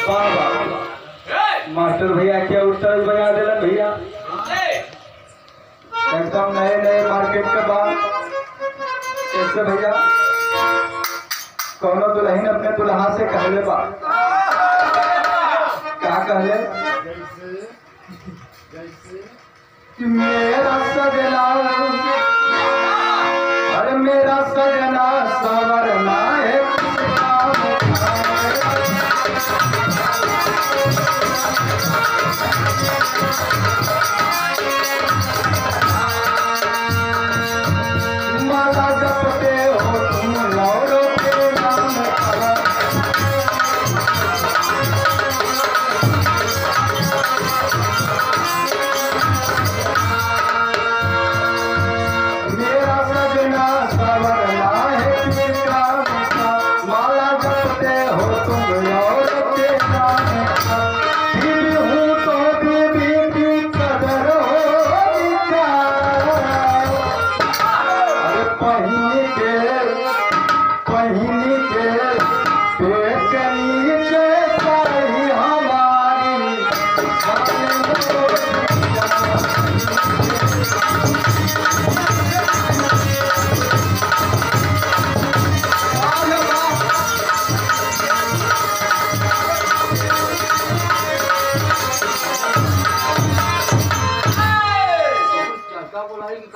वाह वाह मास्टर भैया क्या उत्तर बजा दिला भैया एकदम नए नए मार्केट का बात कैसे भैया कौनो दुल्हन अपने दुल्हा से कहले बा क्या कहले कि मेरा सजना अरे मेरा सजना सवरना है माला जपते हो तुम लौरो के नाम मेरा सजना सवरना है किसका माला जपते हो तुम लौरो के नाम फिर हूँ तो बीबी की कदर होगी क्या पहिनी के पेट नीचे सही हमारी क्या बोला है कि